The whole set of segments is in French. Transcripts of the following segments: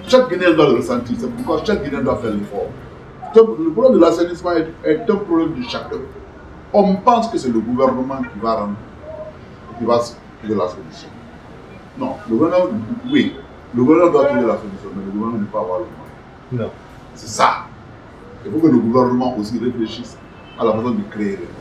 Chaque Guinéen doit le ressentir, c'est pourquoi chaque Guinéen doit faire l'effort. Le problème de l'assainissement est un problème de chacun. On pense que c'est le gouvernement qui va trouver la solution. Non, le gouvernement, oui, le gouvernement doit trouver la solution, mais le gouvernement ne peut pas avoir le moyen. Non. C'est ça. Il faut que le gouvernement aussi réfléchisse à la façon de créer les moyens.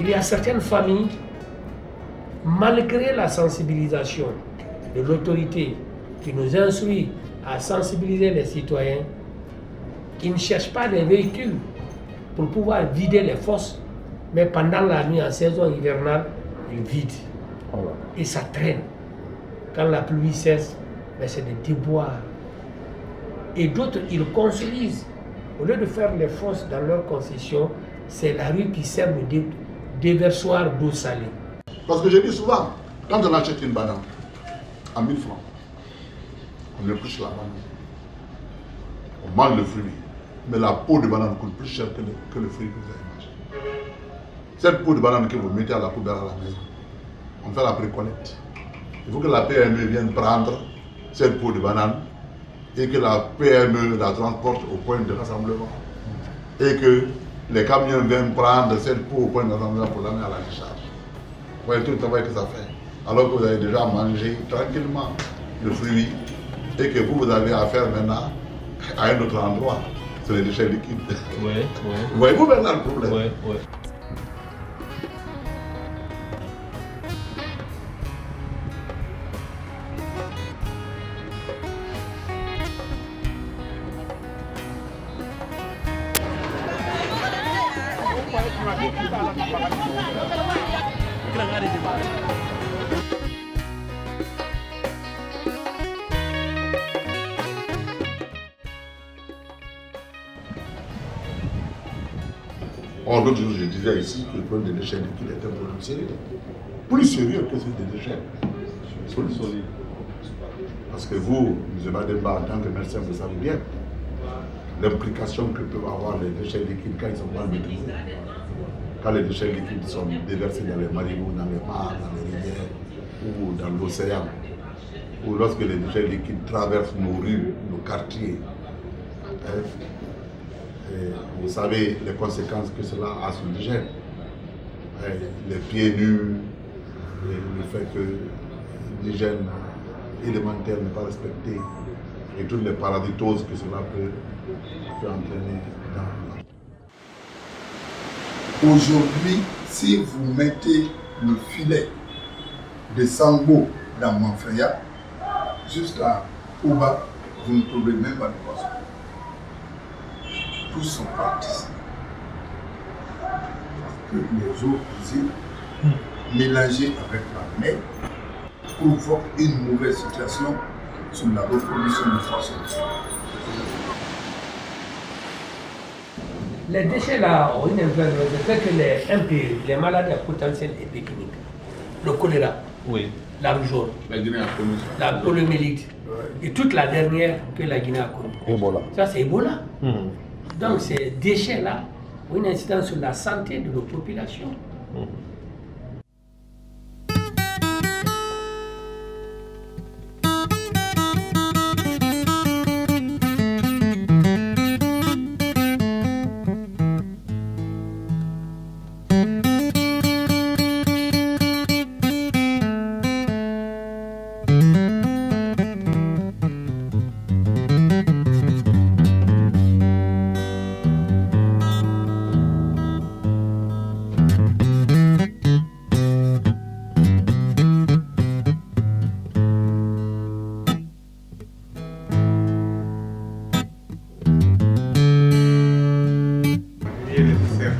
Il y a certaines familles, malgré la sensibilisation de l'autorité qui nous instruit à sensibiliser les citoyens, qui ne cherchent pas des véhicules pour pouvoir vider les fosses, mais pendant la nuit, en saison hivernale, ils vident. Et ça traîne. Quand la pluie cesse, c'est des déboires. Et d'autres, ils construisent. Au lieu de faire les fosses dans leur concession, c'est la rue qui sert de déversoir d'eau salée. Parce que je dis souvent, quand on achète une banane à 1000 francs, on épluche la banane, on mange le fruit, mais la peau de banane coûte plus cher que le fruit que vous avez mangé. Cette peau de banane que vous mettez à la poubelle à la maison, on fait la précollecte. Il faut que la PME vienne prendre cette peau de banane et que la PME la transporte au point de rassemblement. Et que les camions viennent prendre cette peau au point de rassemblement pour l'amener à la décharge. Vous voyez tout le travail que ça fait. Alors que vous avez déjà mangé tranquillement le fruit et que vous avez affaire maintenant à un autre endroit. C'est les déchets liquides. Ouais. Vous voyez-vous maintenant le problème? Ouais. Or, l'autre jour, je disais ici que le problème des déchets liquides est un problème sérieux. Plus sérieux que celui des déchets solides. Parce que vous, M. Bademba, en tant que médecin, vous savez bien l'implication que peuvent avoir les déchets liquides quand ils sont mal maîtrisés. Quand les déchets liquides sont déversés dans les marigouts, dans les mares, dans les rivières ou dans l'océan, ou lorsque les déchets liquides traversent nos rues, nos quartiers. Et vous savez les conséquences que cela a sur l'hygiène. Les pieds nus, le fait que l'hygiène élémentaire n'est pas respectée et toutes les parasitoses que cela peut entraîner dans. Aujourd'hui, si vous mettez le filet de Sango dans Manfreya, jusqu'à Ouba, vous ne trouvez même pas de poisson. Tous sont partis. Que les eaux usines mélangées avec la mer provoquent une mauvaise situation sur la reproduction du poisson. Les déchets là ont une influence, le fait que les maladies à potentiel épidémique, le choléra, Oui. la rougeole, La Guinée a connu ça. la poliomyélite. Et toute la dernière que la Guinée a connue. Ebola. Ça, c'est Ebola. Donc, ces déchets-là ont une incidence sur la santé de nos populations.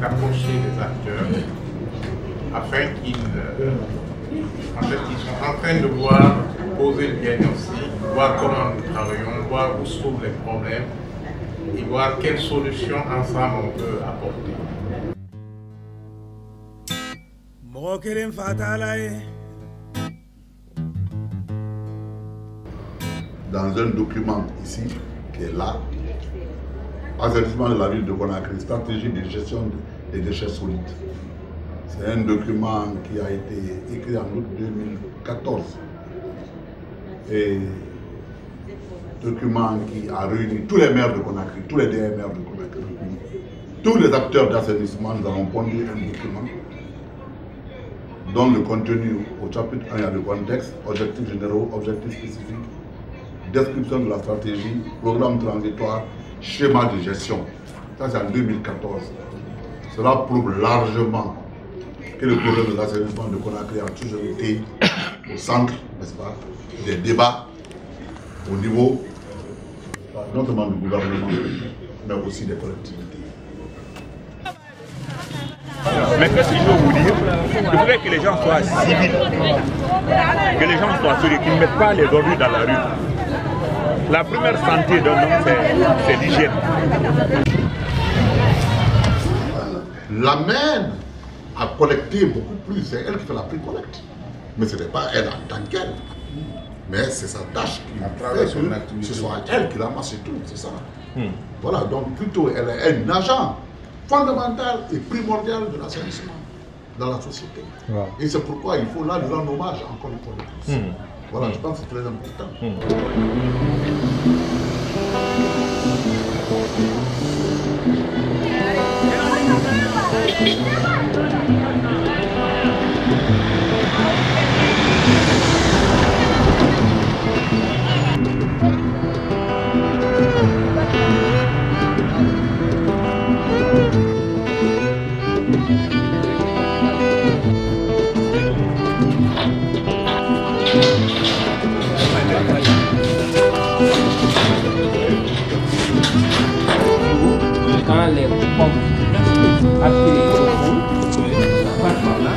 D'approcher les acteurs afin qu'ils en fait, ils sont en train de voir, poser le diagnostic, voir comment nous travaillons, voir où se trouvent les problèmes et voir quelles solutions ensemble on peut apporter. Dans un document ici, qui est là, assainissement de la ville de Conakry, stratégie de gestion des déchets solides. C'est un document qui a été écrit en août 2014. Et document qui a réuni tous les maires de Conakry, tous les derniers maires de Conakry, tous les acteurs d'assainissement. Nous avons pondu un document dont le contenu au chapitre 1, il y a le contexte, objectifs généraux, objectifs spécifiques, description de la stratégie, programme transitoire, schéma de gestion. Ça, c'est en 2014. Cela prouve largement que le problème de l'assainissement de Conakry a toujours été au centre, n'est-ce pas, des débats au niveau non seulement du gouvernement, mais aussi des collectivités. Mais qu'est-ce que je veux vous dire? Je voudrais que les gens soient civils, que les gens soient solides, qu'ils ne mettent pas les ordures dans la rue. La première santé d'un homme, c'est l'hygiène. L'amène à collecter beaucoup plus, c'est elle qui fait la pré-collecte. Mais ce n'est pas elle en tant qu'elle. Mais c'est sa tâche qui fait que ce soit elle qui ramasse tout, c'est ça. Voilà, donc plutôt elle est un agent fondamental et primordial de l'assainissement dans la société. Ouais. Et c'est pourquoi il faut là lui rendre hommage encore une fois de plus. Voilà, je pense que c'est très important. Quand les pompes appuient sur le bout, ça passe par là.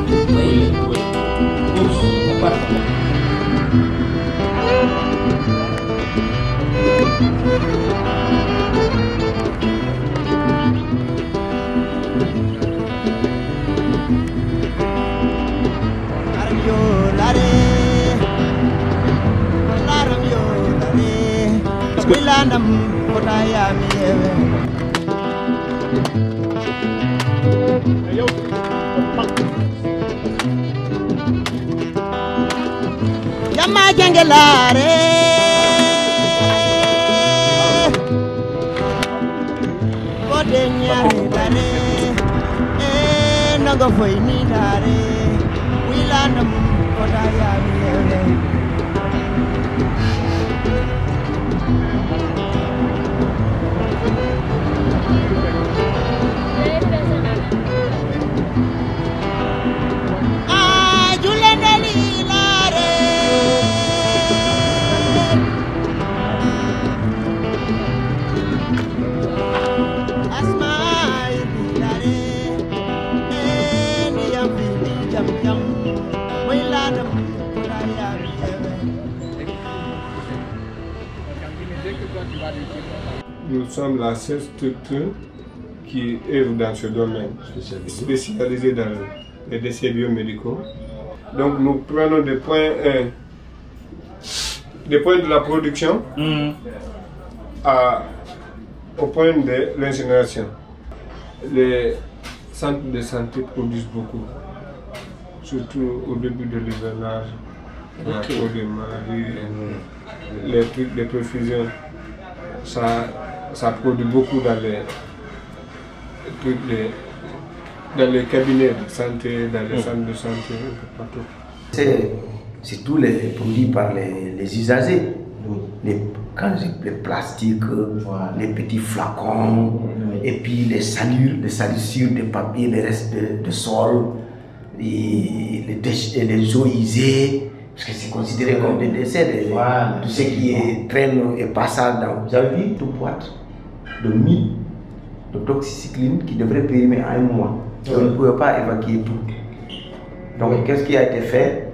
Vous voyez, ça passe par là. Yama jangelare Bodenya dare Naga foi ni dare Wilanam kodaya miyewe Nous sommes la seule structure qui œuvre dans ce domaine, spécialisée dans les décès biomédicaux. Donc nous prenons des points de la production au point de l'incinération. Les centres de santé produisent beaucoup, surtout au début de l'hivernage. Il y a trop de maladies, les trucs de perfusion, ça produit beaucoup dans les cabinets de santé, dans les centres de santé, partout. C'est tous les produits par les usagers. Les plastiques, les petits flacons, et puis les salissures de papier, les restes de sol, les eaux usées, parce que c'est considéré comme des décès, tout ce qui traîne et passe dans. Vous avez vu toute boîte de 1000 de doxycycline qui devrait périmer en 1 mois. On ne pouvait pas évacuer tout. Donc qu'est-ce qui a été fait?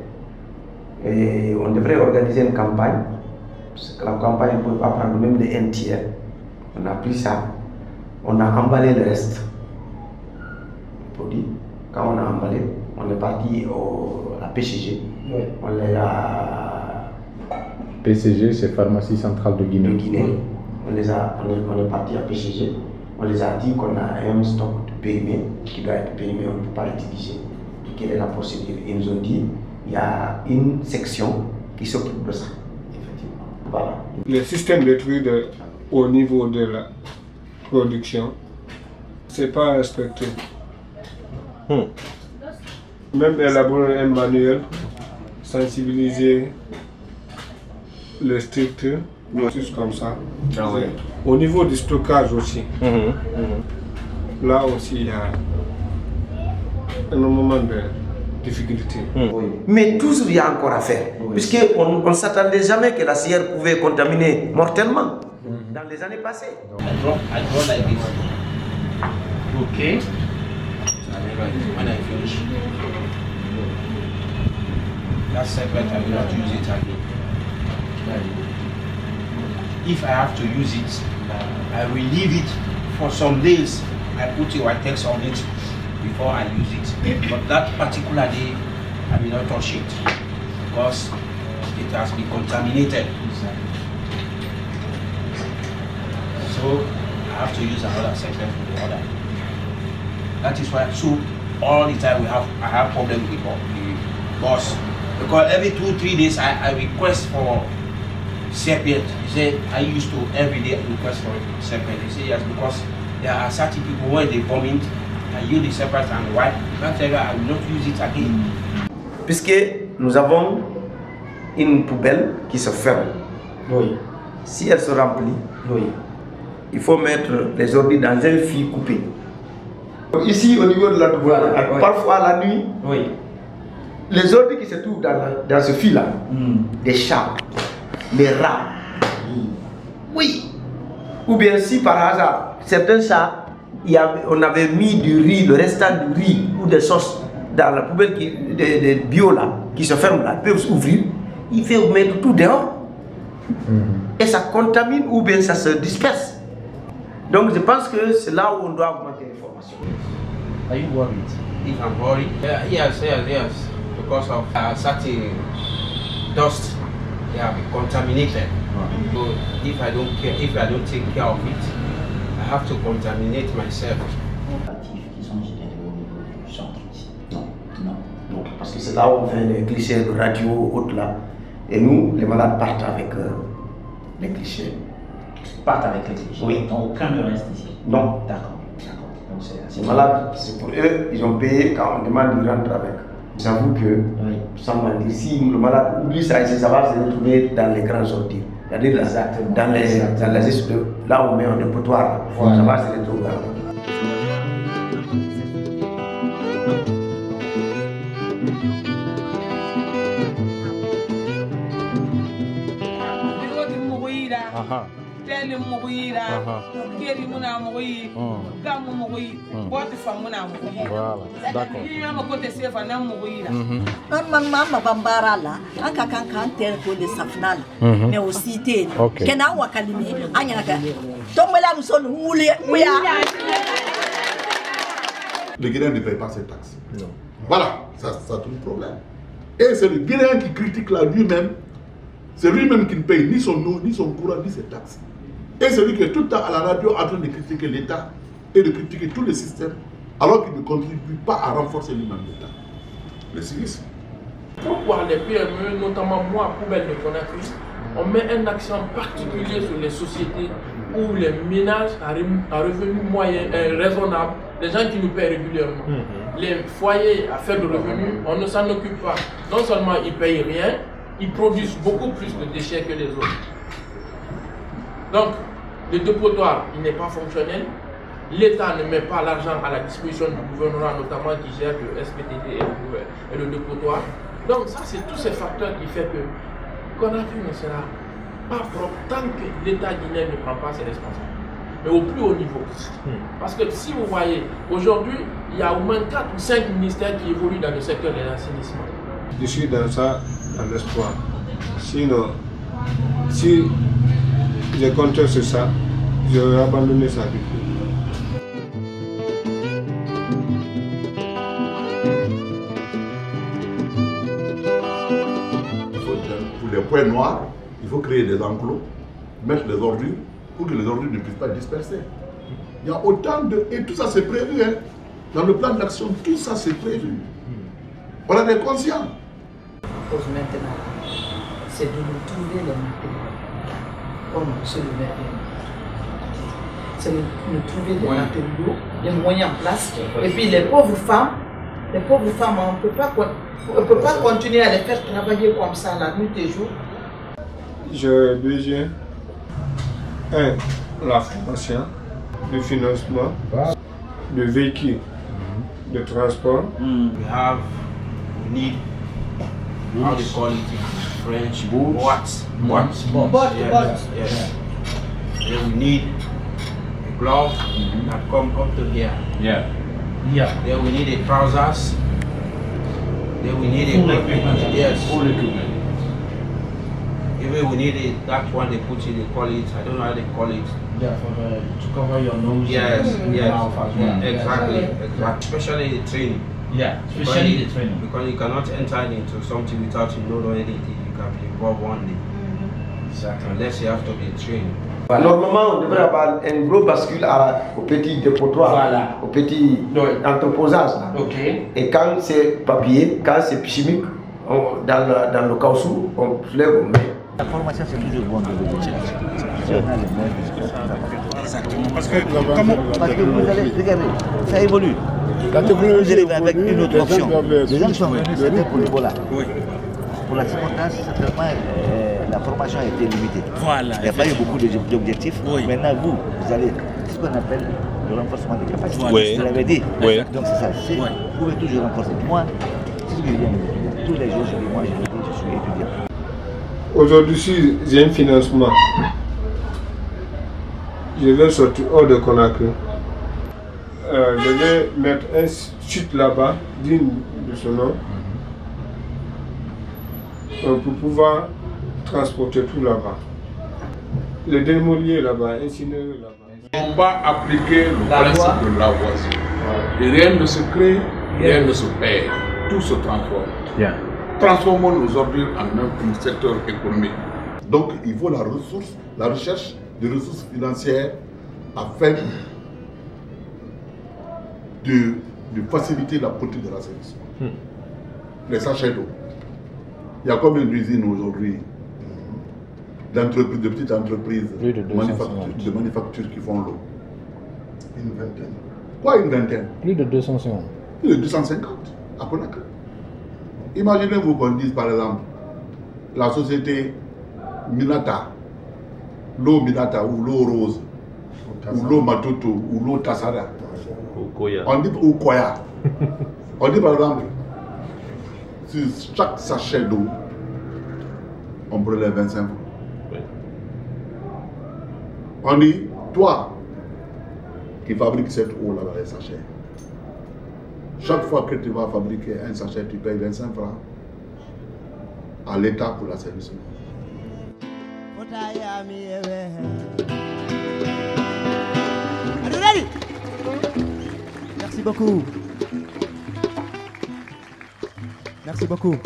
Et on devrait organiser une campagne. Parce que la campagne ne pouvait pas prendre même de 1 tiers. On a pris ça, on a emballé le reste. Produit. Quand on a emballé, on est parti à PCG. On les a. PCG, c'est Pharmacie Centrale de Guinée. On est parti à PCG. On les a dit qu'on a un stock de périmé qui doit être périmé, on ne peut pas l'utiliser. Quelle est la procédure? Ils nous ont dit il y a une section qui s'occupe de ça. Voilà. Le système de tri au niveau de la production, c'est pas respecté. Même élaborer un manuel, sensibiliser les structures, juste comme ça. Au niveau du stockage aussi, là aussi il y a énormément de difficultés. Mais toujours il y a encore à faire, puisqu'on ne s'attendait jamais que la CIR pouvait contaminer mortellement dans les années passées. I draw like this. Okay. When I finish, that's separate. I will not use it again. If I have to use it, I will leave it for some days. I put a text on it before I use it. But that particular day, I will not touch it because it has been contaminated. So I have to use another section for the other. That is why, so all the time I have problem with the boss. Because every 2-3 days I request for separate. He said I used to every day request for separate. He said yes, because there are certain people when they vomit, I use the separate and wipe. That I will not use it again. Puisque nous avons une poubelle qui se ferme. Oui. Si elle se remplit, oui, il faut mettre les ordures dans un fil coupé. Ici au niveau de la poubelle, parfois la nuit, oui, les ordures qui se trouvent dans ce fil-là, des chats, des rats, oui, ou bien si par hasard, certains chats, on avait mis du riz, le restant du riz ou des sauces dans la poubelle de bio là, qui se ferme là, ils peuvent s'ouvrir, il faut mettre tout dehors. Et ça contamine ou bien ça se disperse. Donc je pense que c'est là où on doit augmenter les formations. Are you worried? If I'm worried? Yes. Because of certain dust, they have been contaminated. So if I don't take care of it, I have to contaminate myself. Non, parce que c'est là où on fait les clichés de radio, autres là. Et nous, les malades partent avec les clichés. Partent avec les clichés? Oui. Donc aucun ne reste ici? Non. D'accord. Les malades, c'est pour eux, ils ont payé quand on demande de rentrer avec. J'avoue que, sans mentir, si le malade oublie ça, ça va se retrouver dans les grands sorties. C'est-à-dire dans là où on met un dépotoir, ça va se retrouver. Tele mogoyira keri muna mogoyi gamu mogoyi bote famuna mogoyi voilà d'accord ni ma côté sefa na mogoyira mama bambara la anka kan tel ko le safnal mais aussi té kena wakalimi anya ka tomela musonu wuli muya. Les Guinéens ne payent pas ces taxes. Non. Voilà, ça tout le problème. Et c'est le Guinéen qui critique là lui-même. C'est lui-même qui ne paye ni son eau, ni son courant, ni ses taxes. Et c'est lui qui est tout le temps à la radio en train de critiquer l'État et de critiquer tous les systèmes, alors qu'il ne contribue pas à renforcer lui-même l'État. Le civisme. Pourquoi les PME, notamment moi, Poubelle de Conakry, on met un accent particulier sur les sociétés où les ménages à revenus moyens raisonnables, les gens qui nous paient régulièrement. Les foyers à faible revenu, on ne s'en occupe pas. Non seulement ils ne payent rien, ils produisent beaucoup plus de déchets que les autres. Donc, le dépotoir, il n'est pas fonctionnel. L'État ne met pas l'argent à la disposition du gouvernement, notamment qui gère le SPTT et le dépotoir. Donc ça, c'est tous ces facteurs qui font que Conakry ne sera pas propre tant que l'État guinéen ne prend pas ses responsabilités. Mais au plus haut niveau. Parce que si vous voyez, aujourd'hui, il y a au moins 4 ou 5 ministères qui évoluent dans le secteur de l'assainissement. Je suis dans ça, dans l'espoir. Sinon, si je comptais sur ça, j'aurais abandonné ça du tout. Pour les points noirs, il faut créer des enclos, mettre des ordures pour que les ordures ne puissent pas disperser. Il y a autant de... Et tout ça c'est prévu. Hein. Dans le plan d'action, tout ça c'est prévu. On en est conscient. Pose maintenant, c'est de nous trouver les matériaux. Comme monsieur le maire. C'est de nous trouver des matériaux, des moyens en place. Et puis les pauvres femmes, on ne peut pas continuer à les faire travailler comme ça la nuit et jour. J'aurais besoin, la formation, le financement, le véhicule, le transport. We need, how they call it in French, bots. Yes. Then we need a glove that come up to here. Then we need a trousers. Then we need full equipment. Yes. Full equipment. Even we need that one they put in, they call it, I don't know how they call it. Yeah, to cover your nose. Yes, and mouth as well. Exactly. Especially the training. Yeah, especially the training. Because you cannot enter into something without you know anything. You can be involved one day. Exactly. Unless you have to be trained. Normalement, on devrait avoir un gros bascule au petit dépotoir, au petit entreposage. Et quand c'est papier, quand c'est chimique, dans le caoutchouc, on lève, on met. La formation, c'est toujours bon de l'objectif. Exactement. Parce que vous allez, regardez, ça évolue. La technologie évolue avec une autre option. Les gens qui sont venus, c'était pour le Bola. Pour la circonstance, certainement, la formation a été limitée. Voilà. Il n'y a pas eu beaucoup d'objectifs. Maintenant, vous allez, ce qu'on appelle le renforcement des capacités. Vous l'avez dit. Donc c'est ça. Vous pouvez toujours renforcer. Moi, c'est ce que je viens de dire. Tous les jours, je dis, moi, je suis étudiant. Aujourd'hui, si j'ai un financement, je vais sortir hors de Conakry. Je vais mettre un site là-bas, digne de son nom, pour pouvoir transporter tout là-bas. Les démolier là-bas, incinérer là-bas. On va appliquer le principe de l'avoisin. Et rien ne se crée, rien ne se perd. Tout se transforme. Transformons nos ordures en un secteur économique. Donc il faut la recherche de ressources financières afin de faciliter la politique de l'assainissement. Les sachets d'eau. Il y a combien d'usines aujourd'hui, de petites entreprises de manufactures qui font l'eau? Une vingtaine. Quoi une vingtaine? Plus de 250. Plus de 250 à Conakry. Imaginez-vous qu'on dise par exemple la société Minata, l'eau Minata ou l'eau Rose, ou l'eau Matoto, ou l'eau Tassara. On dit ou Koya. On dit par exemple, sur chaque sachet d'eau, on prélève 25 francs. On dit, toi qui fabriques cette eau-là dans les sachets, chaque fois que tu vas fabriquer un sachet, tu payes 25 francs à l'État pour l'assainissement. Merci beaucoup. Merci beaucoup.